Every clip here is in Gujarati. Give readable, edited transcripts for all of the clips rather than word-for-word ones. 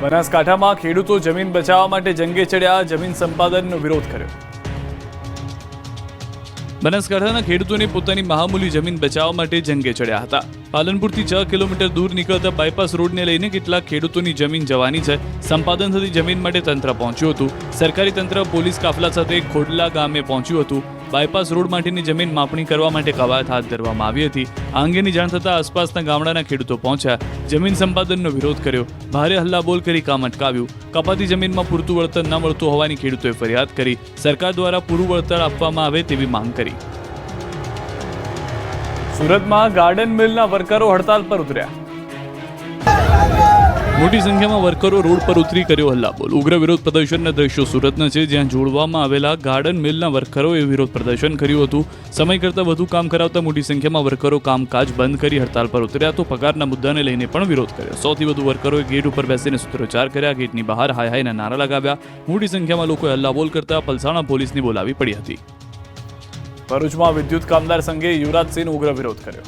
બનાસકાંઠામાં ખેડૂતો જમીન બચાવવા માટે જંગે ચડ્યા, જમીન સંપાદનનો વિરોધ કર્યો। બનાસકાંઠાના ખેડૂતોને પોતાની મહામૂલી જમીન બચાવવા માટે જંગે ચડ્યા હતા। પાલનપુરથી 6 કિલોમીટર દૂર નીકળતા બાયપાસ રોડને લઈને કેટલાક ખેડૂતોની જમીન જવાની છે। સંપાદન થતી જમીન માટે તંત્ર પહોંચ્યું હતું। સરકારી તંત્ર પોલીસ કાફલા સાથે ખોડલા ગામે પહોંચ્યું હતું। બાયપાસ રોડ માટેની જમીન માપણી કરવા માટે કવાયત હાથ ધરવામાં આવી હતી। આ અંગેની જાણ થતાં આસપાસના ગામડાના ખેડૂતો પહોંચ્યા, જમીન સંપાદનનો વિરોધ કર્યો, ભારે હલ્લાબોલ કરી કામ અટકાવ્યું। કપાતી જમીનમાં પૂરતું વળતર ન મળતું હોવાની ખેડૂતોએ ફરિયાદ કરી। સરકાર દ્વારા પૂરું વળતર આપવામાં આવે તેવી માંગ કરી। સુરતમાં ગાર્ડન મિલના વર્કરો હડતાલ પર ઉતર્યા। મોટી સંખ્યામાં વર્કરો રોડ પર ઉતરી કર્યો હલ્લાબોલ। ઉગ્ર વિરોધ પ્રદર્શનના દ્રશ્યો સુરતના છે, જ્યાં જોડવામાં આવેલા ગાર્ડન મિલના વર્કરોએ વિરોધ પ્રદર્શન કર્યું હતું। સમય કરતાં વધુ કામ કરાવતા મોટી સંખ્યામાં વર્કરો કામકાજ બંધ કરી હડતાલ પર ઉતર્યા તો પગારના મુદ્દાને લઈને પણ વિરોધ કર્યો। 100થી વધુ વર્કરોએ ગેટ ઉપર બેસીને સૂત્રોચ્ચાર કર્યા, ગેટની બહાર હાય હાયના નારા લગાવ્યા। મોટી સંખ્યામાં લોકોએ હલ્લાબોલ કરતા પલસાણા પોલીસને બોલાવી પડી હતી। ભરૂચમાં વિદ્યુત કામદાર સંઘે યુવરાજસિંહનો ઉગ્ર વિરોધ કર્યો।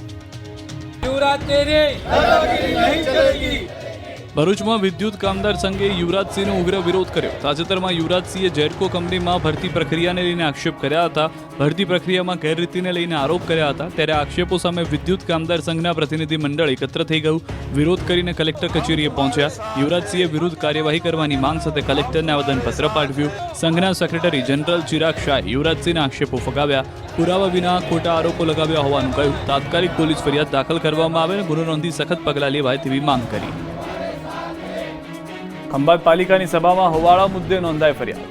ભરૂચમાં વિદ્યુત કામદાર સંઘે યુવરાજસિંહનો ઉગ્ર વિરોધ કર્યો। તાજેતરમાં યુવરાજસિંહે જેડકો કંપનીમાં ભરતી પ્રક્રિયાને લઈને આક્ષેપ કર્યા હતા। ભરતી પ્રક્રિયામાં ગેરરીતિને લઈને આરોપ કર્યા હતા, ત્યારે આક્ષેપો સામે વિદ્યુત કામદાર સંઘના પ્રતિનિધિ મંડળ એકત્ર થઈ ગયું। વિરોધ કરીને કલેક્ટર કચેરીએ પહોંચ્યા। યુવરાજસિંહે વિરુદ્ધ કાર્યવાહી કરવાની માંગ સાથે કલેક્ટરને આવેદનપત્ર પાઠવ્યું। સંઘના સેક્રેટરી જનરલ ચિરાગ શાહે યુવરાજસિંહના આક્ષેપો ફગાવ્યા। પુરાવા વિના ખોટા આરોપો લગાવ્યા હોવાનું કહ્યું। તાત્કાલિક પોલીસ ફરિયાદ દાખલ કરવામાં આવે અને ગુનો નોંધી સખત પગલાં લેવાય તેવી માંગ કરી। ખંભાત પાલિકાની સભામાં હોવાળા મુદ્દે નોંધાઈ ફરિયાદ।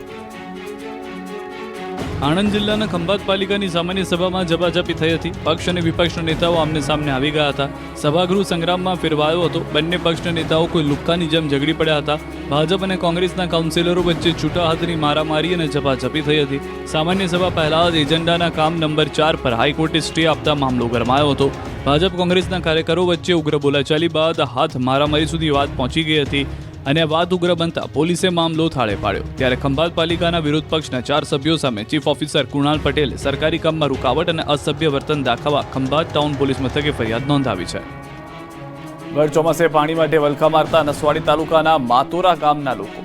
આણંદ જિલ્લાના ખંભાત પાલિકાની સામાન્ય સભામાં ઝપાઝપી થઈ હતી। પક્ષ અને વિપક્ષના નેતાઓ આમને સામને આવી ગયા હતા। સભાગૃહ સંગ્રામમાં ફેરવાયો હતો। બંને પક્ષના નેતાઓ કોઈ લુક્કાની જેમ ઝઘડી પડ્યા હતા। ભાજપ અને કોંગ્રેસના કાઉન્સિલરો વચ્ચે છૂટા હાથની મારામારી અને ઝપાઝપી થઈ હતી। સામાન્ય સભા પહેલા જ એજન્ડાના કામ નંબર 4 પર હાઈકોર્ટે સ્ટે આપતા મામલો ગરમાયો હતો। ભાજપ કોંગ્રેસના કાર્યકરો વચ્ચે ઉગ્ર બોલાચાલી બાદ હાથ મારામારી સુધી વાત પહોંચી ગઈ હતી અને વાત ઉગ્ર બનતા પોલીસે મામલો થાળે પાડ્યો। ત્યારે ખંભાત પાલિકાના વિરોધ પક્ષના 4 સભ્યો સામે ચીફ ઓફિસર કુણાલ પટેલે સરકારી કામમાં રૂકાવટ અને અસભ્ય વર્તન દાખવવા ખંભાત ટાઉન પોલીસ મથકે ફરિયાદ નોંધાવી છે। ભર ચોમાસે પાણી માટે વલખા મારતા નસવાડી તાલુકાના માતોરા ગામના લોકો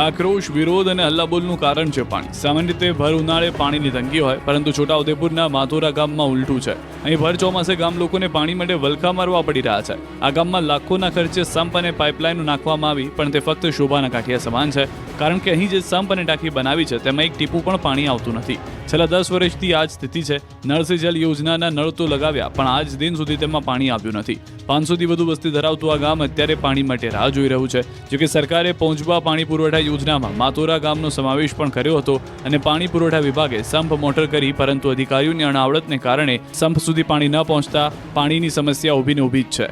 આક્રોશ, વિરોધ અને હલ્લાબોલનું કારણ છે પાણી। સામાન્ય રીતે ભર ઉનાળે પાણીની તંગી હોય, પરંતુ છોટાઉદેપુરના માતોરા ગામમાં ઉલટું છે। અહીં ભર ચોમાસે ગામ લોકોને પાણી માટે વલખા મારવા પડી રહ્યા છે। આ ગામમાં લાખોના ખર્ચે સંપ અને પાઇપલાઇનો નાખવામાં આવી, પણ તે ફક્ત શોભાના કાંઠિયા સમાન છે, કારણ કે અહીં જે સંપ અને ટાંકી બનાવી છે તેમાં એક ટીપું પણ પાણી આવતું નથી। છેલ્લા 10 વર્ષથી આ જ સ્થિતિ છે। નળ સે જલ યોજનાના નળ તો લગાવ્યા, પણ આજ દિન સુધી તેમાં પાણી આવ્યું નથી। 500થી વધુ વસ્તી ધરાવતું આ ગામ અત્યારે પાણી માટે રાહ જોઈ રહ્યું છે। જોકે સરકારે પહોંચવા પાણી પુરવઠા યોજનામાં માતોરા ગામનો સમાવેશ પણ કર્યો હતો અને પાણી પુરવઠા વિભાગે સંપ મોટર કરી, પરંતુ અધિકારીઓની અણાવડતને કારણે સંપ સુધી પાણી ન પહોંચતા પાણીની સમસ્યા ઊભી જ છે।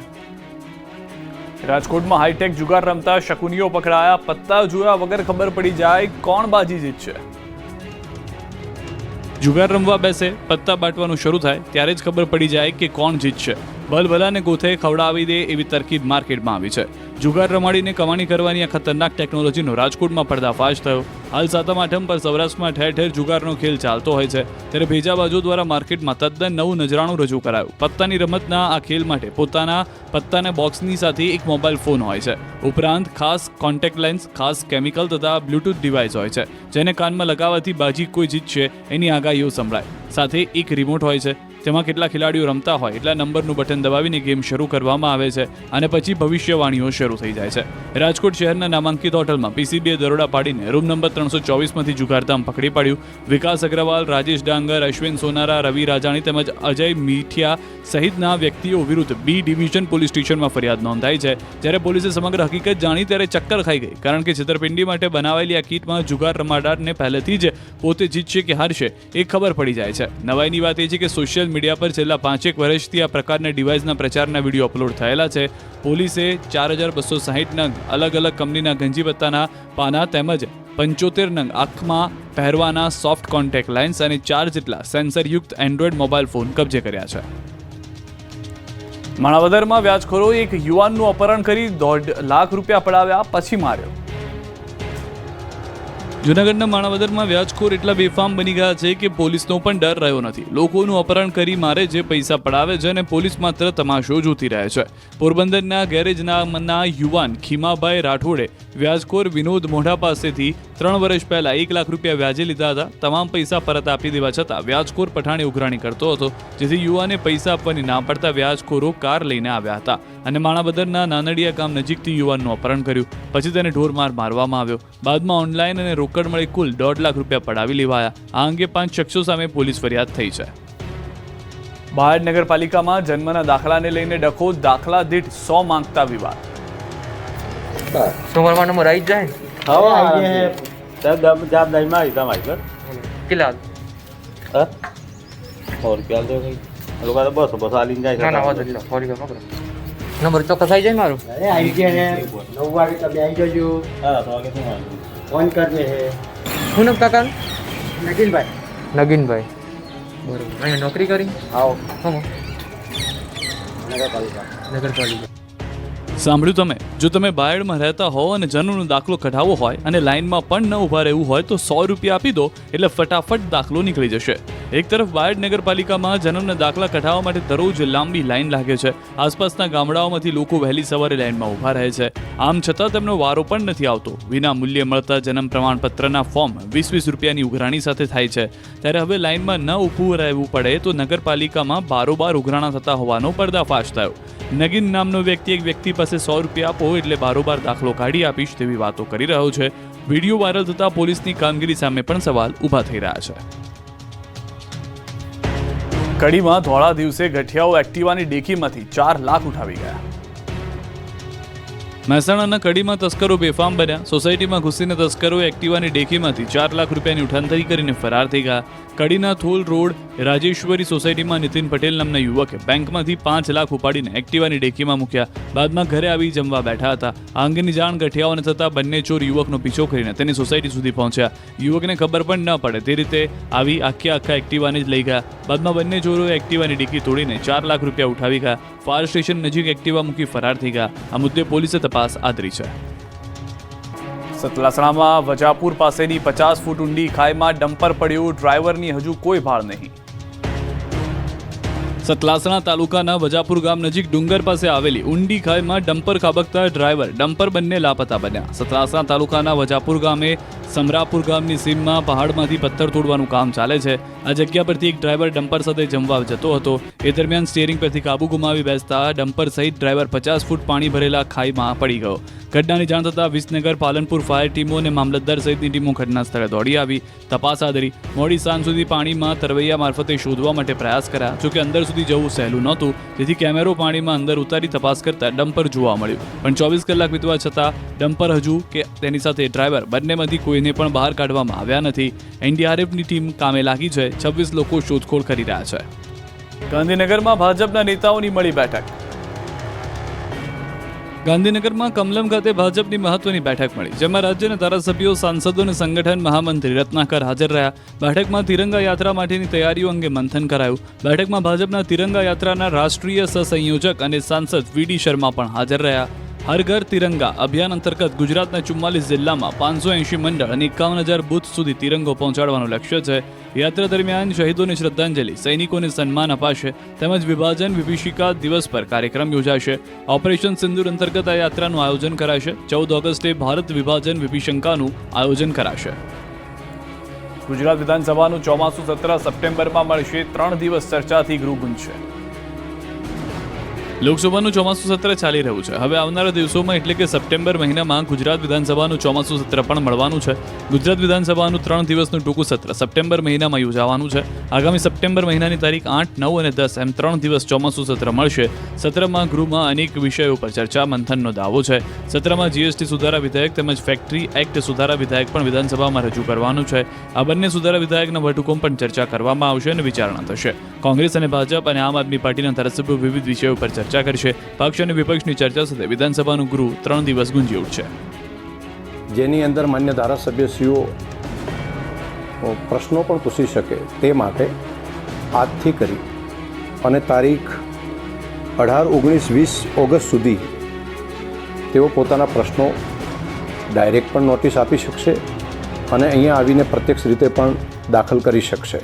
રાજકોટમાં હાઈટેક જુગાર રમતા શકુનીઓ પકડાયા। પત્તા જોયા વગર ખબર પડી જાય કોણ બાજી જીતશે। જુગાર રમવા બેસે, પત્તા બાંટવાનું શરૂ થાય ત્યારે જ ખબર પડી જાય કે કોણ જીતશે। ભલભલાને ગોથે ખવડાવી દે એવી તરકીબ માર્કેટમાં આવી છે। જુગાર રમાડીને કમાણી કરવાની આ ખતરનાક ટેકનોલોજીનો રાજકોટમાં પર્દાફાશ થયો। હાલ 7મ 8મ પર સૌરાષ્ટ્રમાં ઠેર ઠેર જુગારનો ખેલ ચાલતો હોય છે, ત્યારે ભેજાબાજો દ્વારા માર્કેટમાં તદ્દન નવું નજરાણું રજૂ કરાયું। પત્તાની રમતના આ ખેલ માટે પોતાના પત્તાના બોક્સની સાથે એક મોબાઈલ ફોન હોય છે, ઉપરાંત ખાસ કોન્ટેક્ટ લેન્સ, ખાસ કેમિકલ તથા બ્લૂટૂથ ડિવાઇસ હોય છે, જેને કાનમાં લગાવવાથી બાજી કોઈ જીતશે એની આગાહીઓ સંભળાય। સાથે એક રિમોટ હોય છે, તેમાં કેટલા ખેલાડીઓ રમતા હોય એટલા નંબરનું બટન દબાવીને ગેમ શરૂ કરવામાં આવે છે અને પછી ભવિષ્યવાણીઓ શરૂ થઈ જાય છે। રાજકોટ શહેરના નામાંકિત હોટલમાં પીસીબીએ દરોડા પાડીને રૂમ નંબર 324માંથી જુગારધામ પકડી પાડ્યું। વિકાસ અગ્રવાલ, રાજેશ ડાંગર, અશ્વિન સોનારા, રવિ રાજાણી તેમજ અજય મીઠિયા સહિતના વ્યક્તિઓ વિરુદ્ધ બી ડિવિઝન પોલીસ સ્ટેશનમાં ફરિયાદ નોંધાઈ છે। જ્યારે પોલીસે સમગ્ર હકીકત જાણી ત્યારે ચક્કર ખાઈ ગઈ, કારણ કે છેતરપિંડી માટે બનાવેલી આ કીટમાં જુગાર રમાડારને પહેલેથી જ પોતે જીતશે કે હારશે એ ખબર પડી જાય છે। નવાઈની વાત એ છે કે સોશિયલ મીડિયા પર છેલ્લા 5-1 વર્ષથી આ પ્રકારના ડિવાઇસના પ્રચારના વિડીયો અપલોડ થયેલા છે। પોલીસે 4260 નંગ અલગ અલગ કંપનીના ગંજી પત્તાના પાના તેમજ 75 નંગ આંખમાં પહેરવાના સોફ્ટ કોન્ટેક્ટ લેન્સ અને 4 જેટલા સેન્સરયુક્ત એન્ડ્રોઇડ મોબાઈલ ફોન કબજે કર્યા છે। માણાવદરમાં વ્યાજખોરોએ એક યુવાનનું અપહરણ કરી 1.5 લાખ રૂપિયા પડાવ્યા, પછી માર્યો। જૂનાગઢના માણાવદરમાં વ્યાજખોર એટલા બેફામ બની ગયા છે કે પોલીસનો પણ ડર રહ્યો નથી. લોકોનું અપહરણ કરી મારે છે, પૈસા પડાવે છે અને પોલીસ માત્ર તમાશો જોતી રહે છે. પોરબંદરના ગેરેજના યુવાન ખીમાભાઈ રાઠોડે વ્યાજખોર વિનોદ મોઢા પાસેથી 3 વર્ષ પહેલા 1 લાખ રૂપિયા વ્યાજે લીધા હતા. તમામ પૈસા પરત આપી દેવા છતાં વ્યાજખોર પઠાણે ઉઘરાણી કરતો હતો, જેથી યુવાને પૈસા આપવાની ના પડતા વ્યાજખોરો કાર લઈને આવ્યા હતા અને માણાવદરના નાનડિયા ગામ નજીકથી યુવાનનું અપહરણ કર્યું. પછી તેને ઢોરમાર મારવામાં આવ્યો. બાદમાં ઓનલાઈન અને રોકડ મળી કુલ 1.5 લાખ રૂપિયા પડાવી લેવાયા. આ અંગે 5 શખ્સો સામે પોલીસ ફરિયાદ થઈ છે. બાયડ નગરપાલિકામાં જન્મના દાખલાને લઈને ડખો, દાખલા દીઠ 100 માંગતા વિવાદ. सोमवार नंबर आई जाए हाँ आइए हैं तब जब नहीं मारी तब आई कर किला और क्या दो भाई लोग तो बस आली जाए ना ना वो दिल्ला फॉरी का पकड़ नंबर ચોક્કસ આવી જાય મારું अरे आई गए हैं 9 वागे तब आई जाओ हाँ तो आगे तुम आगे फोन करने हैं શું નામ કાકા नगिन નગીનભાઈ બરોબર અહીંયા નોકરી કરી आओ હમ नगरपालिका નગરપાલિકા. સાંભળ્યું તમે? જો તમે બાયડમાં રહેતા હો અને જન્મનો દાખલો કઢાવવો હોય અને લાઇનમાં પણ ન ઊભા રહેવું હોય તો 100 રૂપિયા આપી દો એટલે ફટાફટ દાખલો નીકળી જશે. એક તરફ બાયડ નગરપાલિકામાં જન્મના દાખલા કઢાવવા માટે દરરોજ લાંબી લાઈન લાગે છે. આસપાસના ગામડાઓમાંથી લોકો વહેલી સવારે લાઈનમાં ઊભા રહે છે. આમ છતાં તેમનો વારો પણ નથી આવતો. વિના મૂલ્યે મળતા જન્મ પ્રમાણપત્રના ફોર્મ 20-20 રૂપિયાની ઉઘરાણી સાથે થાય છે. ત્યારે હવે લાઈનમાં ન ઊભું રહેવું પડે તો નગરપાલિકામાં બારોબાર ઉઘરાણા થતા હોવાનો પર્દાફાશ થયો. નગીન નામનો વ્યક્તિ એક વ્યક્તિ પાસે 100 રૂપિયા આપો એટલે બારોબાર દાખલો કાઢી આપીશ તેવી વાતો કરી રહ્યો છે. વિડીયો વાયરલ થતા પોલીસની કામગીરી સામે પણ સવાલ ઊભા થઈ રહ્યા છે. કડીમાં ધોળા દિવસે ગઠિયાઓ એક્ટિવાની ડેકીમાંથી 4 લાખ ઉઠાવી ગયા. મહેસાણાના કડીમાં તસ્કરો બેફામ બન્યા. સોસાયટીમાં ઘૂસીને તસ્કરો એક્ટિવાની ડેકીમાંથી 4 લાખ રૂપિયાની ઉઠાંતરી કરીને ફરાર થઈ ગયા. કડીના થોલ રોડ રાજેશ્વરી સોસાયટીમાં નીતિન પટેલ નામના યુવકે બેંકમાંથી 5 લાખ ઉપાડીને એક્ટિવાની ડેકીમાં મૂક્યા. બાદમાં ઘરે આવી જમવા બેઠા હતા. આ અંગેની જાણ ગઠિયાઓને થતાં બંને ચોર યુવકનો પીછો કરીને તેની સોસાયટી સુધી પહોંચ્યા. યુવકને ખબર પણ ન પડે તે રીતે આવી આખા એક્ટિવાને જ લઈ ગયા. બાદમાં બંને ચોરોએ એક્ટિવાની ડેકી તોડીને 4 લાખ રૂપિયા ઉઠાવી ગયા. ફાયર સ્ટેશન નજીક એક્ટિવા મૂકી ફરાર થઈ ગયા. આ મુદ્દે પોલીસે તપાસ આદરી છે. સતલાસણામાં વજાપુર પાસેની 50 ફૂટ ઊંડી ખાઈમાં ડમ્પર પડ્યું, ડ્રાઈવરની હજુ કોઈ ભાળ નહીં. સતલાસણા તાલુકાના વજાપુર ગામ નજીક ડુંગર પાસે આવેલી ઊંડી ખાઈમાં ડમ્પર ખાબકતા ડ્રાઈવર બંને લાપતા બન્યા. સતલાસણા તાલુકાના વજાપુર ગામે સમરાપુર ગામની સીમમાં પહાડમાંથી પથ્થર તોડવાનું કામ ચાલે છે. આ જગ્યા પરથી એક ડ્રાઈવર ડમ્પર સાથે જમવા જતો હતો. એ દરમિયાન સ્ટીયરિંગ પરથી કાબુ ગુમાવી બેસતા ડમ્પર સહિત ડ્રાઈવર 50 ફૂટ પાણી ભરેલા ખાઈમાં પડી ગયો. ઘટનાની જાણ થતાં વિસનગર, પાલનપુર ફાયર ટીમો અને મામલતદાર સહિતની ટીમો ઘટના સ્થળે દોડી આવી તપાસ આદરી. મોડી સાંજ સુધી પાણીમાં તરવૈયા મારફતે શોધવા માટે પ્રયાસ કર્યા. જોકે અંદર સુધી જવું સહેલું નહોતું, જેથી કેમેરો પાણીમાં અંદર ઉતારી તપાસ કરતા ડમ્પર જોવા મળ્યું. પણ 24 કલાક વીતવા છતાં ડમ્પર હજુ કે તેની સાથે ડ્રાઈવર બંનેમાંથી કોઈને પણ બહાર કાઢવામાં આવ્યા નથી. એનડીઆરએફની ટીમ કામે લાગી છે. 26 લોકો શોધખોળ કરી રહ્યા છે. ગાંધીનગરમાં ભાજપના નેતાઓની મળી બેઠક. ગાંધીનગરમાં કમલમ ખાતે ભાજપની મહત્વની બેઠક મળી, જેમાં રાજ્યના ધારાસભ્યો, સાંસદો અને સંગઠન મહામંત્રી રત્નાકર હાજર રહ્યા. બેઠકમાં તિરંગા યાત્રા માટેની તૈયારીઓ અંગે મંથન કરાયું. બેઠકમાં ભાજપના તિરંગા યાત્રાના રાષ્ટ્રીય સહસંયોજક અને સાંસદ વીડી શર્મા પણ હાજર રહ્યા. હર ઘર તિરંગા અભિયાન અંતર્ગત ગુજરાતના 44 જિલ્લામાં 580 મંડળ અને 51,000 બૂથ સુધી તિરંગો પહોંચાડવાનું લક્ષ્ય છે. યાત્રા દરમિયાન શહીદોને શ્રદ્ધાંજલિ, સૈનિકોને સન્માન અપાશે તેમજ વિભાજન વિભીષિકા દિવસ પર કાર્યક્રમ યોજાશે. ઓપરેશન સિંદૂર અંતર્ગત આ યાત્રાનું આયોજન કરાશે. 14 ઓગસ્ટે ભારત વિભાજન વિભીષિકાનું આયોજન કરાશે. ગુજરાત વિધાનસભાનું ચોમાસું સત્ર સપ્ટેમ્બરમાં મળશે. 3 દિવસ ચર્ચાથી ગૃહ ગુંજશે. લોકસભાનું ચોમાસું સત્ર ચાલી રહ્યું છે. હવે આવનારા દિવસોમાં એટલે કે સપ્ટેમ્બર મહિનામાં ગુજરાત વિધાનસભાનું ચોમાસું સત્ર પણ મળવાનું છે. ગુજરાત વિધાનસભાનું 3 દિવસનું ટૂંકું સત્ર સપ્ટેમ્બર મહિનામાં યોજાવાનું છે. આગામી સપ્ટેમ્બર મહિનાની તારીખ 8, 9 અને 10 એમ 3 દિવસ ચોમાસું સત્ર મળશે. સત્રમાં ગૃહમાં અનેક વિષયો પર ચર્ચા મંથનનો દાવો છે. સત્રમાં જીએસટી સુધારા વિધેયક તેમજ ફેક્ટરી એક્ટ સુધારા વિધેયક પણ વિધાનસભામાં રજૂ કરવાનું છે. આ બંને સુધારા વિધેયકના વટહુકમ પણ ચર્ચા કરવામાં આવશે અને વિચારણા થશે. કોંગ્રેસ અને ભાજપ અને આમ આદમી પાર્ટીના ધારાસભ્યો વિવિધ વિષયો પર ચર્ચા કરશે. પક્ષ અને વિપક્ષની ચર્ચા સાથે વિધાનસભાનું ગૃહ 3 દિવસ ગુંજી ઉઠશે. જેની અંદર માન્ય ધારાસભ્યશ્રીઓ પ્રશ્નો પણ પૂછી શકે તે માટે આજથી કરી અને તારીખ 18, 19, 20 ઓગસ્ટ સુધી તેઓ પોતાના પ્રશ્નો ડાયરેક્ટ પણ નોટિસ આપી શકશે અને અહીંયા આવીને પ્રત્યક્ષ રીતે પણ દાખલ કરી શકશે.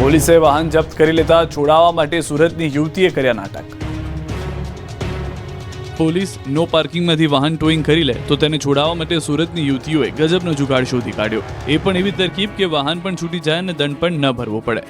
પોલીસે વાહન જપ્ત કરી લેતા છોડાવવા માટે સુરતની યુવતીએ કર્યા નાટક. પોલીસ નો પાર્કિંગમાંથી વાહન ટોઈંગ કરી લે તો તેને છોડાવવા માટે સુરતની યુવતીઓએ ગજબનો જુગાડ શોધી કાઢ્યો. એ પણ એવી તરકીબ કે વાહન પણ છૂટી જાય અને દંડ પણ ન ભરવો પડે.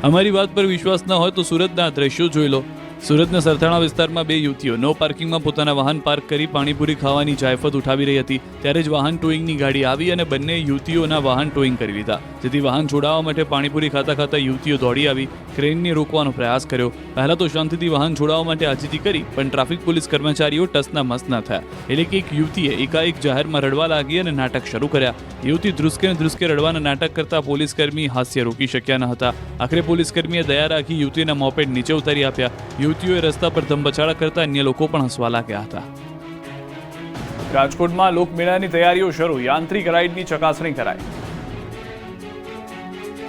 અમારી વાત પર વિશ્વાસ ન હોય તો સુરતના દ્રશ્યો જોઈ લો. સુરતના સરથાણા વિસ્તારમાં બે યુવતીઓ નો પાર્કિંગમાં પોતાના વાહન પાર્ક કરી પાણીપુરી ખાવાની જાયફત ઉઠાવી રહી હતી. ત્યારે જ વાહન ટોઈંગની ગાડી આવી અને બંને યુવતીઓના વાહન ટોઈંગ કરી લીધા. જેથી વાહન છોડાવવા માટે પાણીપુરી ખાતા ખાતા યુવતીઓ દોડી આવી ક્રેનને રોકવાનો પ્રયાસ કર્યો. પહેલા તો શાંતિથી વાહન છોડાવવા માટે આજીજી કરી, પણ ટ્રાફિક પોલીસ કર્મચારીઓ ટસના મસ ન થયા. એટલે કે એક યુવતીએ એકાએક જાહેરમાં રડવા લાગી અને નાટક શરૂ કર્યા. યુવતી ધ્રુસકે રડવાના નાટક કરતા પોલીસકર્મી હાસ્ય રોકી શક્યા ન હતા. આખરે પોલીસકર્મીએ દયા રાખી યુવતીના મોપેડ નીચે ઉતારી આપ્યા. યુવતીઓએ રસ્તા પર ધમબચાડા કરતા અન્ય લોકો પણ હસવા લાગ્યા હતા. રાજકોટમાં લોકમેળાની તૈયારીઓ શરૂ, યાંત્રિક રાઇડની ચકાસણી કરાઈ.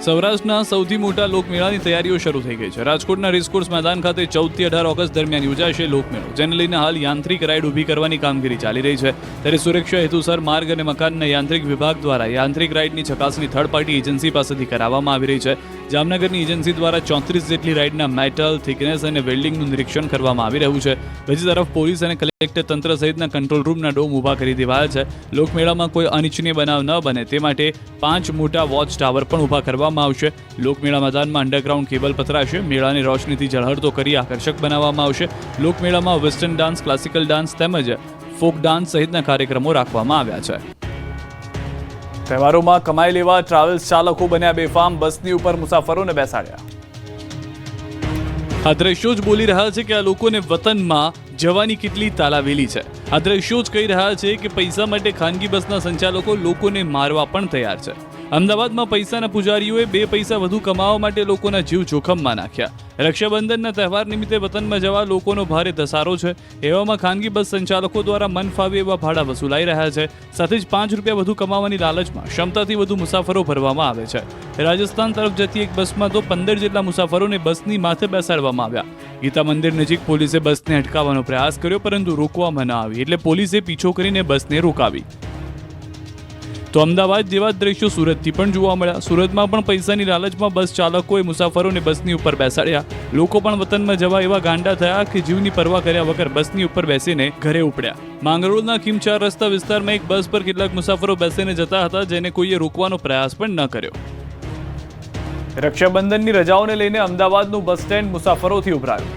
સૌરાષ્ટ્રના સૌથી મોટા લોકમેળાની તૈયારીઓ શરૂ થઈ ગઈ છે. રાજકોટના રેસકોર્સ મેદાન ખાતે 14 થી 18 ઓગસ્ટ દરમિયાન યોજાશે લોકમેળો, જેને લઈને હાલ યાંત્રિક રાઇડ ઊભી કરવાની કામગીરી ચાલી રહી છે. ત્યારે સુરક્ષા હેતુસર માર્ગ અને મકાનના યાંત્રિક વિભાગ દ્વારા યાંત્રિક રાઇડની ચકાસણી થર્ડ પાર્ટી એજન્સી પાસેથી કરાવવામાં આવી રહી છે. જામનગરની એજન્સી દ્વારા 34 જેટલી રાઇડના મેટલ, થિકનેસ અને વેલ્ડિંગનું નિરીક્ષણ કરવામાં આવી રહ્યું છે. બીજી તરફ પોલીસ અને કલેક્ટર તંત્ર સહિતના કંટ્રોલ રૂમના ડોમ ઊભા કરી દેવાયા છે. લોકમેળામાં કોઈ અનિચ્છનીય બનાવ ન બને તે માટે 5 મોટા વોચ ટાવર પણ ઊભા કરવામાં આવશે. લોકમેળા મેદાનમાં અંડરગ્રાઉન્ડ કેબલ પથરાશે. મેળાની રોશનીથી ઝળહળતો કરી આકર્ષક બનાવવામાં આવશે. લોકમેળામાં વેસ્ટર્ન ડાન્સ, ક્લાસિકલ ડાન્સ તેમજ ફોક ડાન્સ સહિતના કાર્યક્રમો રાખવામાં આવ્યા છે. તહેવારોમાં કમાઈ લેવા ટ્રાવેલ્સ ચાલકો બન્યા બેફામ, બસની ઉપર મુસાફરોને બેસાડ્યા. આ દ્રશ્યો જ બોલી રહ્યા છે કે આ લોકોને વતનમાં જવાની કેટલી તાલાવેલી છે. આ દ્રશ્યો જ કહી રહ્યા છે કે પૈસા માટે ખાનગી બસના સંચાલકો લોકોને મારવા પણ તૈયાર છે. અમદાવાદમાં પૈસાના પૂજારીઓએ 2 પૈસા વધુ કમાવા માટે લોકોના જીવ જોખમમાં નાખ્યા. રક્ષાબંધનના તહેવાર નિમિત્તે વતનમાં જવા લોકોનો ભારે ધસારો છે. એવામાં ખાનગી બસ સંચાલકો દ્વારા મન ફાવે એવા ભાડા વસૂલાઈ રહ્યા છે. સાથે જ 5 રૂપિયા વધુ કમાવાની લાલચમાં ક્ષમતાથી વધુ મુસાફરો ભરવામાં આવે છે. રાજસ્થાન તરફ જતી એક બસમાં તો 15 જેટલા મુસાફરોને બસની માથે બેસાડવામાં આવ્યા. ગીતા મંદિર નજીક પોલીસે બસને અટકાવવાનો પ્રયાસ કર્યો, પરંતુ રોકવામાં ન આવી, એટલે પોલીસે પીછો કરીને બસને રોકાવી. તો અમદાવાદ જેવા દ્રશ્યો સુરતથી પણ જોવા મળ્યા. સુરતમાં પણ પૈસાની લાલચમાં બસ ચાલકોએ મુસાફરોને બસની ઉપર બેસાડ્યા. લોકો પણ વતનમાં જવા એવા ગાંડા થયા કે જીવની પરવા કર્યા વગર બસની ઉપર બેસીને ઘરે ઉપડ્યા. માંગરોળના ખીમચાર રસ્તા વિસ્તારમાં એક બસ પર કેટલાક મુસાફરો બેસીને જતા હતા, જેને કોઈએ રોકવાનો પ્રયાસ પણ ન કર્યો. રક્ષાબંધનની રજાઓને લઈને અમદાવાદનું બસ સ્ટેન્ડ મુસાફરોથી ઉભરાયું.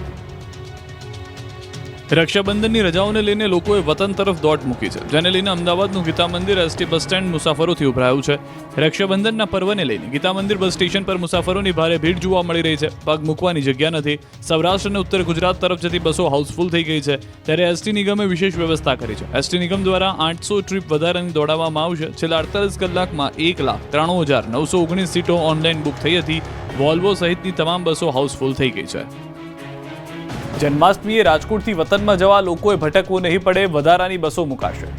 રક્ષાબંધનની રજાઓને લઈને લોકોએ વતન તરફ દોટ મૂકી છે, જેને લઈને અમદાવાદનું ગીતા મંદિર એસટી બસ સ્ટેન્ડ મુસાફરોથી ઉભરાયું છે. રક્ષાબંધનના પર્વને લઈને ગીતા મંદિર બસ સ્ટેશન પર મુસાફરોની ભારે ભીડ જોવા મળી રહી છે. પગ મૂકવાની જગ્યા નથી. સૌરાષ્ટ્ર અને ઉત્તર ગુજરાત તરફ જતી બસો હાઉસફુલ થઈ ગઈ છે. ત્યારે એસટી નિગમે વિશેષ વ્યવસ્થા કરી છે. એસટી નિગમ દ્વારા 800 ટ્રીપ વધારાની દોડાવવામાં આવશે. છેલ્લા 48 કલાકમાં 1,93,919 સીટો ઓનલાઈન બુક થઈ હતી. વોલ્વો સહિતની તમામ બસો હાઉસફુલ થઈ ગઈ છે. જન્માષ્ટમીએ રાજકોટથી વતનમાં જવા લોકોએ ભટકવું નહીં પડે, વધારાની બસો મુકાશે.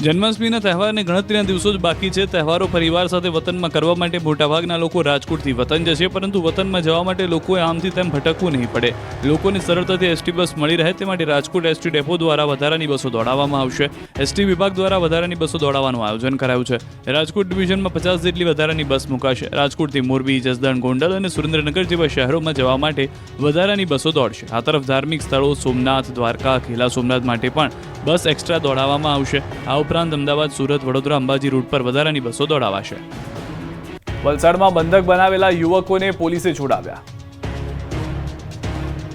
જન્માષ્ટમીના તહેવારને ગણતરીના દિવસો જ બાકી છે. તહેવારો પરિવાર સાથે વતનમાં કરવા માટે મોટાભાગના લોકો રાજકોટથી વતન જશે, પરંતુ વતનમાં જવા માટે લોકોએ આમથી તેમ ભટકવું નહીં પડે. લોકોને સરળતાથી એસટી બસ મળી રહે તે માટે રાજકોટ એસટી ડેપો દ્વારા વધારાની બસો દોડાવવામાં આવશે. એસટી વિભાગ દ્વારા વધારાની બસો દોડાવવાનું આયોજન કરાયું છે. રાજકોટ ડિવિઝનમાં 50 જેટલી વધારાની બસ મુકાશે. રાજકોટથી મોરબી, જસદણ, ગોંડલ અને સુરેન્દ્રનગર જેવા શહેરોમાં જવા માટે વધારાની બસો દોડશે. આ તરફ ધાર્મિક સ્થળો સોમનાથ, દ્વારકા, કિલ્લા સોમનાથ માટે પણ બસ એક્સ્ટ્રા દોડાવવામાં આવશે. આ ઉપરાંત અમદાવાદ, સુરત, વડોદરા, અંબાજી રૂટ પર વધારાની બસો દોડાવાશે. વલસાડમાં બંધક બનાવેલા યુવકોને પોલીસે છોડાવ્યા.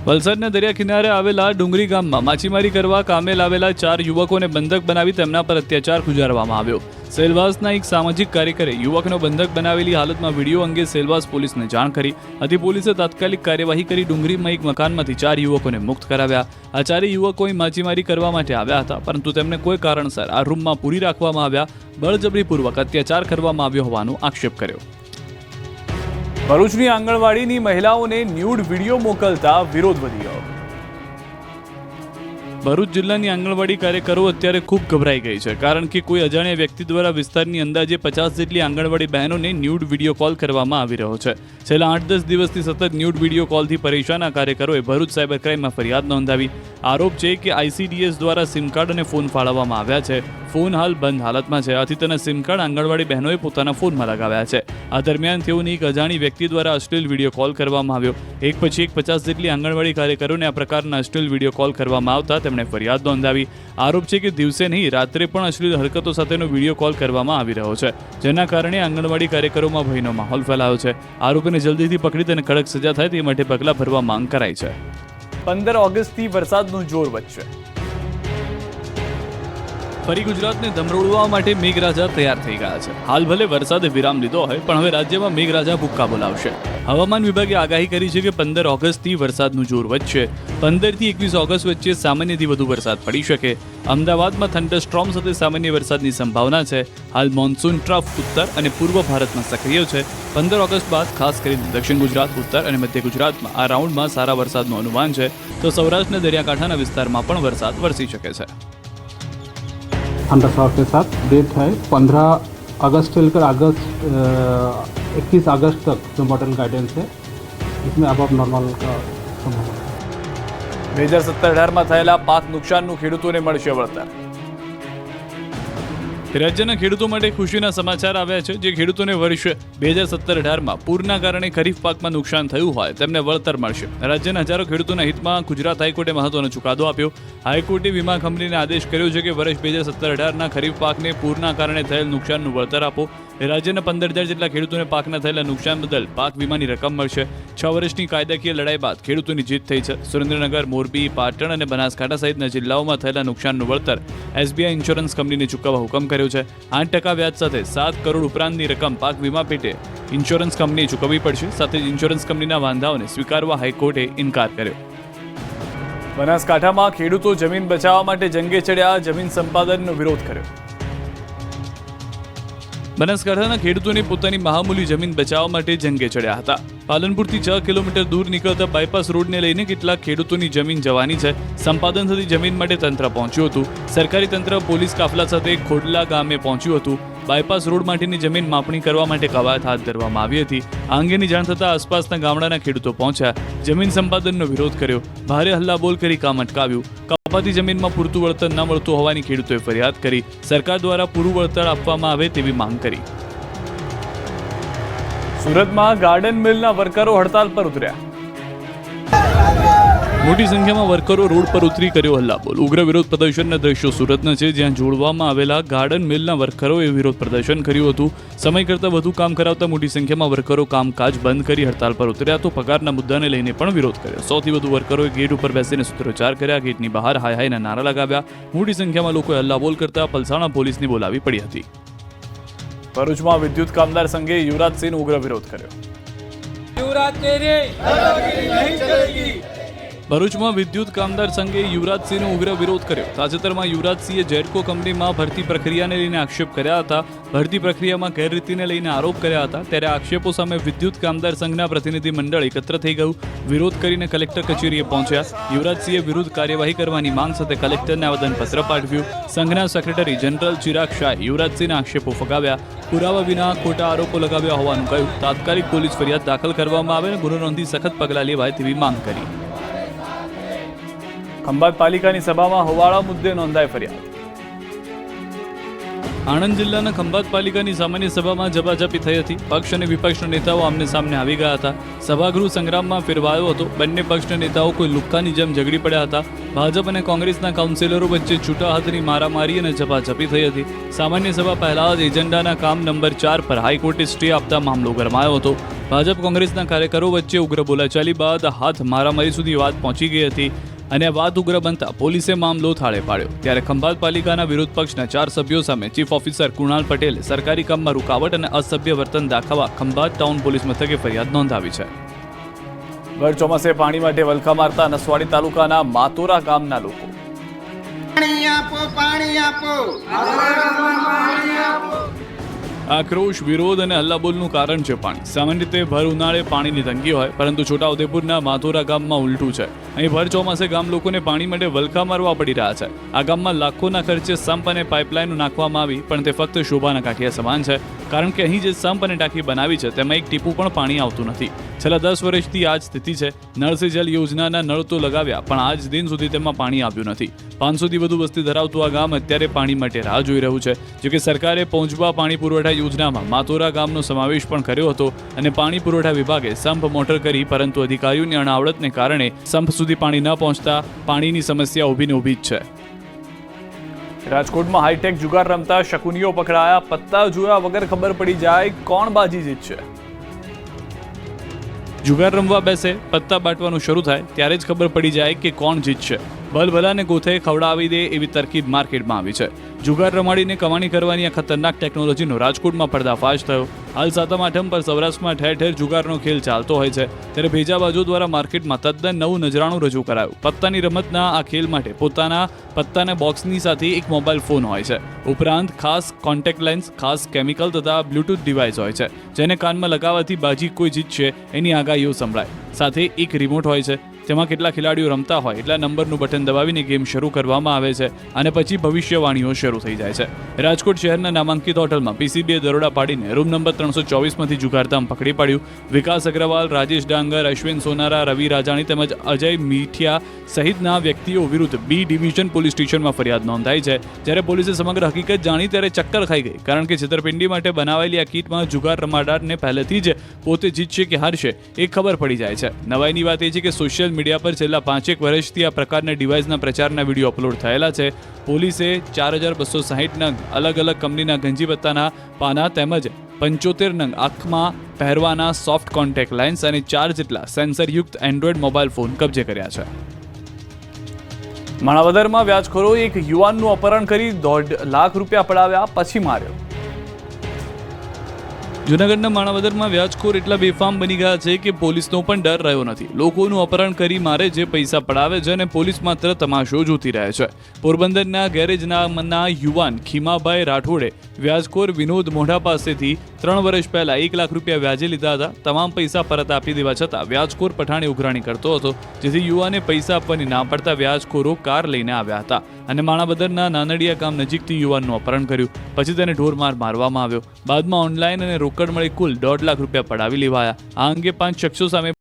વલસાડના દરિયા કિનારે આવેલા ડુંગરી ગામમાં માછીમારી કરવા કામે લાવેલા 4 યુવકોને બંધક બનાવી તેમના પર અત્યાચાર ગુજારવામાં આવ્યો. સેલવાસના એક સામાજિક કાર્યકરે યુવકનો બંધક બનાવેલી હાલતમાં વિડીયો અંગે સેલવાસ પોલીસને જાણ કરી હતી. પોલીસે તાત્કાલિક કાર્યવાહી કરી ડુંગરીમાં એક મકાનમાંથી 4 યુવકોને મુક્ત કરાવ્યા. આ 4 યુવકો માછીમારી કરવા માટે આવ્યા હતા, પરંતુ તેમને કોઈ કારણસર આ રૂમમાં પૂરી રાખવામાં આવ્યા. બળજબરીપૂર્વક અત્યાચાર કરવામાં આવ્યો હોવાનો આક્ષેપ કર્યો. ભરૂચની આંગણવાડીની મહિલાઓને ન્યૂડ વિડીયો મોકલતા વિરોધ વધી ગયો. ભરૂચ જિલ્લાની આંગણવાડી કાર્યકરો અત્યારે ખૂબ ગભરાઈ ગઈ છે, કારણ કે કોઈ અજાણ્યા વ્યક્તિ દ્વારા વિસ્તારની અંદાજે 50 જેટલી આંગણવાડી બહેનોને ન્યૂડ વિડીયો કોલ કરવામાં આવી રહ્યો છે. છેલ્લા 8-10 દિવસથી સતત ન્યૂડ વિડીયો કોલથી પરેશાન આ કાર્યકરોએ ભરૂચ સાયબર ક્રાઇમમાં ફરિયાદ નોંધાવી. આરોપ છે કે ICDS દ્વારા સિમ કાર્ડ અને ફોન ફાળવવામાં આવ્યા છે. ફોન હાલ બંધ હાલતમાં છે, આથી તેના સિમ કાર્ડ આંગણવાડી બહેનોએ પોતાના ફોનમાં લગાવ્યા છે. આ દરમિયાન તેઓને એક અજાણી વ્યક્તિ દ્વારા અશ્લીલ વિડીયો કોલ કરવામાં આવ્યો. એક પછી એક 50 જેટલી આંગણવાડી કાર્યકરોને આ પ્રકારના અશ્લીલ વિડીયો કોલ કરવામાં આવતા તેમણે ફરિયાદ નોંધાવી. આરોપ છે કે દિવસે નહીં રાત્રે પણ અશ્લીલ હરકતો સાથેનો વિડીયો કોલ કરવામાં આવી રહ્યો છે, જેના કારણે આંગણવાડી કાર્યકરોમાં ભયનો માહોલ ફેલાયો છે. આરોપીને જલ્દીથી પકડી તેને કડક સજા થાય તે માટે પગલાં ભરવા માંગ કરાઈ છે. 15 ઓગસ્ટથી વરસાદનું જોર વધશે. ફરી ગુજરાતને ધમરોળવા માટે મેઘરાજા તૈયાર થઈ ગયા છે. હાલ ભલે વરસાદે વિરામ લીધો હોય, પણ હવે રાજ્યમાં મેઘરાજા ભૂક્કા બોલાવશે. હવામાન વિભાગે આગાહી કરી છે કે 15 ઓગસ્ટથી વરસાદનું જોર વધશે. 15 થી 21 ઓગસ્ટ વચ્ચે સામાન્યથી વધુ વરસાદ પડી શકે. અમદાવાદમાં થંડરસ્ટ્રોમ સાથે સામાન્ય વરસાદની સંભાવના છે. હાલ મોન્સૂન ટ્રફ ઉત્તર અને પૂર્વ ભારતમાં સક્રિય છે. 15 ઓગસ્ટ બાદ ખાસ કરીને દક્ષિણ ગુજરાત, ઉત્તર અને મધ્ય ગુજરાતમાં આ રાઉન્ડમાં સારા વરસાદનું અનુમાન છે, તો સૌરાષ્ટ્રના દરિયાકાંઠાના વિસ્તારમાં પણ વરસાદ વરસી શકે છે. थंडरस्टॉर्म के साथ डेट है 15 अगस्त से लेकर 21 अगस्त तक जो मॉडल गाइडेंस है इसमें अब नॉर्मल का संभावना. 2017-18 થયેલા પાક નુકસાનનું ખેડૂતોને મળશે વળતર. રાજ્યના ખેડૂતો માટે ખુશીના સમાચાર આવ્યા છે. જે ખેડૂતોને વર્ષ 2017-18 પૂરના કારણે ખરીફ પાકમાં નુકસાન થયું હોય તેમને વળતર મળશે. રાજ્યના હજારો ખેડૂતોના હિતમાં ગુજરાત હાઈકોર્ટે મહત્વનો ચુકાદો આપ્યો. હાઈકોર્ટે વીમા કંપનીને આદેશ કર્યો છે કે વર્ષ 2017-18 ખરીફ પાકને પૂરના કારણે થયેલ નુકસાનનું વળતર આપો. રાજ્યના 15,000 જેટલા ખેડૂતોને પાકના થયેલા નુકસાન બદલ પાક વીમાની રકમ મળશે. 6 વર્ષની કાયદાકીય લડાઈ બાદ ખેડૂતોની જીત થઈ છે. સુરેન્દ્રનગર, મોરબી, પાટણ અને બનાસકાંઠા સહિતના જિલ્લાઓમાં થયેલા નુકસાનનું વળતર એસબીઆઈ ઇન્સ્યોરન્સ કંપનીને ચૂકવવા હુકમ કર્યો છે. 8% વ્યાજ સાથે 7 કરોડ ઉપરાંતની રકમ પાક વીમા પેટે ઇન્સ્યોરન્સ કંપનીએ ચૂકવવી પડશે. સાથે જ ઇન્સ્યોરન્સ કંપનીના વાંધાઓને સ્વીકારવા હાઈકોર્ટે ઇનકાર કર્યો. બનાસકાંઠામાં ખેડૂતો જમીન બચાવવા માટે જંગે ચડ્યા, જમીન સંપાદનનો વિરોધ કર્યો. બનાસકાંઠાના ખેડૂતોને પોતાની મહામૂલી જમીન બચાવવા માટે જંગે ચડ્યા હતા. પાલનપુરથી 6 કિલોમીટર દૂર નીકળતા બાયપાસ રોડને લઈને કેટલાક ખેડૂતોની જમીન જવાની છે. સંપાદન થતી જમીન માટે તંત્ર પહોંચ્યું હતું. સરકારી તંત્ર પોલીસ કાફલા સાથે ખોડલા ગામે પહોંચ્યું હતું. બાયપાસ રોડ માટેની જમીન માપણી કરવા માટે કવાયત હાથ ધરવામાં આવી હતી. આ અંગેની જાણ થતાં આસપાસના ગામડાના ખેડૂતો પહોંચ્યા, જમીન સંપાદનનો વિરોધ કર્યો, ભારે હલ્લાબોલ કરી કામ અટકાવ્યું. કપાતી જમીનમાં પૂરતું વળતર ન મળતું હોવાની ખેડૂતોએ ફરિયાદ કરી. સરકાર દ્વારા પૂરું વળતર આપવામાં આવે તેવી માંગ કરી. સુરતમાં ગાર્ડન મિલના વર્કરો હડતાલ પર ઉતર્યા. મોટી સંખ્યામાં વર્કરો રોડ પર ઉતરી કર્યો હલ્લાબોલ. ઉગ્ર વિરોધ પ્રદર્શનના દ્રશ્યો સુરતના છે, જ્યાં જોડવામાં આવેલા ગાર્ડન મિલના વર્કરોએ વિરોધ પ્રદર્શન કર્યું હતું. સમય કરતાં વધુ કામ કરાવતા મોટી સંખ્યામાં વર્કરો કામકાજ બંધ કરી હડતાલ પર ઉતર્યા, તો પગારના મુદ્દાને લઈને પણ વિરોધ કર્યો. 100 થી વધુ વર્કરોએ ગેટ ઉપર બેસીને સૂત્રોચ્ચાર કર્યા. ગેટની બહાર હાય હાયના નારા લગાવ્યા. મોટી સંખ્યામાં લોકોએ હલ્લાબોલ કરતા પલસાણા પોલીસને બોલાવી પડી હતી. ભરૂચમાં વિદ્યુત કામદાર સંઘે યુવરાજસિંહનો ઉગ્ર વિરોધ કર્યો. ભરૂચમાં વિદ્યુત કામદાર સંઘે યુવરાજસિંહનો ઉગ્ર વિરોધ કર્યો. તાજેતરમાં યુવરાજસિંહે જેડકો કંપનીમાં ભરતી પ્રક્રિયાને લઈને આક્ષેપ કર્યા હતા. ભરતી પ્રક્રિયામાં ગેરરીતિને લઈને આરોપ કર્યા હતા. ત્યારે આક્ષેપો સામે વિદ્યુત કામદાર સંઘના પ્રતિનિધિ મંડળ એકત્ર થઈ ગયું. વિરોધ કરીને કલેક્ટર કચેરીએ પહોંચ્યા. યુવરાજસિંહે વિરુદ્ધ કાર્યવાહી કરવાની માંગ સાથે કલેક્ટરને આવેદનપત્ર પાઠવ્યું. સંઘના સેક્રેટરી જનરલ ચિરાગ શાહે યુવરાજસિંહના આક્ષેપો ફગાવ્યા. પુરાવા વિના ખોટા આરોપો લગાવ્યા હોવાનું કહ્યું. તાત્કાલિક પોલીસ ફરિયાદ દાખલ કરવામાં આવે અને ગુનો નોંધી સખત પગલાં લેવાય તેવી માંગ કરી. ખંભાત પાલિકાની સભામાં હોવાળા મુદ્દે નોંધાઈ ફરિયાદ. આણંદ જિલ્લાના ખંભાત પાલિકાની સામાન્ય સભામાં ઝપાઝપી થઈ હતી. પક્ષ અને વિપક્ષના નેતાઓ આમને સામને આવી ગયા હતા. સભાગૃહ સંગ્રામમાં ફેરવાયો હતો. બંને પક્ષના નેતાઓ કોઈ લુક્કાની જેમ ઝઘડી પડ્યા હતા. ભાજપ અને કોંગ્રેસના કાઉન્સિલરો વચ્ચે છૂટા હાથની મારામારી અને ઝપાઝપી થઈ હતી. સામાન્ય સભા પહેલા જ એજન્ડાના કામ નંબર 4 પર હાઈકોર્ટે સ્ટે આપતા મામલો ગરમાયો હતો. ભાજપ કોંગ્રેસના કાર્યકરો વચ્ચે ઉગ્ર બોલાચાલી બાદ હાથ મારામારી સુધી વાત પહોંચી ગઈ હતી અને વાત ઉગ્ર બનતા પોલીસે મામલો થાળે પાડ્યો. ત્યારે ખંભાત પાલિકાના વિરોધ પક્ષના 4 સભ્યો સામે ચીફ ઓફિસર કુણાલ પટેલે સરકારી કામમાં રૂકાવટ અને અસભ્ય વર્તન દાખવવા ખંભાત ટાઉન પોલીસ મથકે ફરિયાદ નોંધાવી છે. ભર ચોમાસે પાણી માટે વલખા મારતા નસવાડી તાલુકાના માતોરા ગામના લોકો. આક્રોશ, વિરોધ અને હલ્લાબોલનું કારણ છે પાણી. સામાન્ય રીતે ભર ઉનાળે પાણીની તંગી હોય, પરંતુ છોટાઉદેપુરના માથોરા ગામમાં ઉલટું છે. અહીં ભર ચોમાસે ગામ લોકોને પાણી માટે વલખા મારવા પડી રહ્યા છે. આ ગામમાં લાખોના ખર્ચે સંપ અને પાઇપલાઇનો નાખવામાં આવી, પણ તે ફક્ત શોભાના કાંઠિયા સમાન છે, કારણ કે અહીં જે સંપ અને ટાંકી બનાવી છે તેમાં એક ટીપું પણ પાણી આવતું નથી. છેલ્લા 10 વર્ષથી આ જ સ્થિતિ છે. નળ સે જલ યોજનાના નળ તો લગાવ્યા, પણ આજ દિન સુધી તેમાં પાણી આવ્યું નથી. 500 થી વધુ વસ્તી ધરાવતું આ ગામ અત્યારે પાણી માટે રાહ જોઈ રહ્યું છે. જોકે સરકારે પહોંચવા પાણી પુરવઠા યોજનામાં માતોરા ગામનો સમાવેશ પણ કર્યો હતો અને પાણી પુરવઠા વિભાગે સંપ મોટર કરી, પરંતુ અધિકારીઓની અણાવડતને કારણે સંપ સુધી પાણી ન પહોંચતા પાણીની સમસ્યા ઊભીને ઊભી જ છે. રાજકોટમાં હાઈટેક જુગાર રમતા શકુનીઓ પકડાયા. પત્તા જોયા વગર ખબર પડી જાય કોણ બાજી જીતશે. જુગાર રમવા બેસે, પત્તા બાટવાનું શરૂ થાય ત્યારે જ ખબર પડી જાય કે કોણ જીતશે. ભલભલાને ગોથે ખવડાવી દે એવી તરકીબ માર્કેટમાં આવી છે. જુગાર રમાડીને કમાણી કરવાની આ ખતરનાક ટેકનોલોજીનો રાજકોટમાં પર્દાફાશ થયો. હાલ 7મ 8મ પર સૌરાષ્ટ્રમાં ઠેર ઠેર જુગારનો ખેલ ચાલતો હોય છે, ત્યારે ભેજાબાજો દ્વારા માર્કેટમાં તદ્દન નવું નજરાણું રજૂ કરાયું. પત્તાની રમતના આ ખેલ માટે પોતાના પત્તાના બોક્સની સાથે એક મોબાઈલ ફોન હોય છે, ઉપરાંત ખાસ કોન્ટેક્ટ લેન્સ, ખાસ કેમિકલ તથા બ્લૂટૂથ ડિવાઇસ હોય છે, જેને કાનમાં લગાવવાથી બાજી કોઈ જીતશે એની આગાહીઓ સંભળાય. સાથે એક રિમોટ હોય છે, તેમાં કેટલા ખેલાડીઓ રમતા હોય એટલા નંબરનું બટન દબાવીને ગેમ શરૂ કરવામાં આવે છે અને પછી ભવિષ્યવાણીઓ શરૂ થઈ જાય છે. રાજકોટ શહેરના નામાંકિત હોટલમાં પીસીબીએ દરોડા પાડીને રૂમ નંબર 324માંથી જુગારધામ પકડી પાડ્યું. વિકાસ અગ્રવાલ, રાજેશ ડાંગર, અશ્વિન સોનારા, રવિ રાજાણી તેમજ અજય મીઠિયા સહિતના વ્યક્તિઓ વિરુદ્ધ બી ડિવિઝન પોલીસ સ્ટેશનમાં ફરિયાદ નોંધાઈ છે. જ્યારે પોલીસે સમગ્ર હકીકત જાણી ત્યારે ચક્કર ખાઈ ગઈ, કારણ કે છેતરપિંડી માટે બનાવેલી આ કીટમાં જુગાર રમાડારને પહેલેથી જ પોતે જીતશે કે હારશે એ ખબર પડી જાય છે. નવાઈની વાત એ છે કે સોશિયલ મીડિયા પર છેલ્લા 5-1 વર્ષથી આ પ્રકારના ડિવાઇસના પ્રચારના વિડીયો અપલોડ થયેલા છે. પોલીસે 4260 નંગ અલગ અલગ કંપનીના ગંજી પત્તાના પાના તેમજ 75 નંગ આંખમાં પહેરવાના સોફ્ટ કોન્ટેક્ટ લેન્સ અને 4 જેટલા સેન્સરયુક્ત એન્ડ્રોઇડ મોબાઈલ ફોન કબજે કર્યા છે. માણાવદરમાં વ્યાજખોરોએ એક યુવાનનું અપહરણ કરી 1.5 લાખ રૂપિયા પડાવ્યા, પછી માર્યો. જૂનાગઢના માણાવદરમાં વ્યાજખોર એટલા બેફામ બની ગયા છે કે પોલીસનો પણ ડર રહ્યો નથી. લોકોનું અપહરણ કરી મારે જે પૈસા પડાવે છે અને પોલીસ માત્ર તમાશો જોતી રહે છે. પોરબંદરના ગેરેજના યુવાન ખીમાભાઈ રાઠોડે વ્યાજખોર વિનોદ મોઢા પાસેથી 3 વર્ષ પહેલા 1 લાખ રૂપિયા વ્યાજે લીધા હતા. તમામ પૈસા પરત આપી દેવા છતાં વ્યાજખોર પઠાણે ઉઘરાણી કરતો હતો, જેથી યુવાને પૈસા આપવાની ના પડતા વ્યાજખોરો કાર લઈને આવ્યા હતા અને માણાવદરના નાનડિયા ગામ નજીકથી યુવાનનું અપહરણ કર્યું. પછી તેને ઢોરમાર મારવામાં આવ્યો. બાદમાં ઓનલાઈન અને રોકડ મળી કુલ 1.5 લાખ રૂપિયા પડાવી લેવાયા. આ અંગે 5 શખ્સો સામે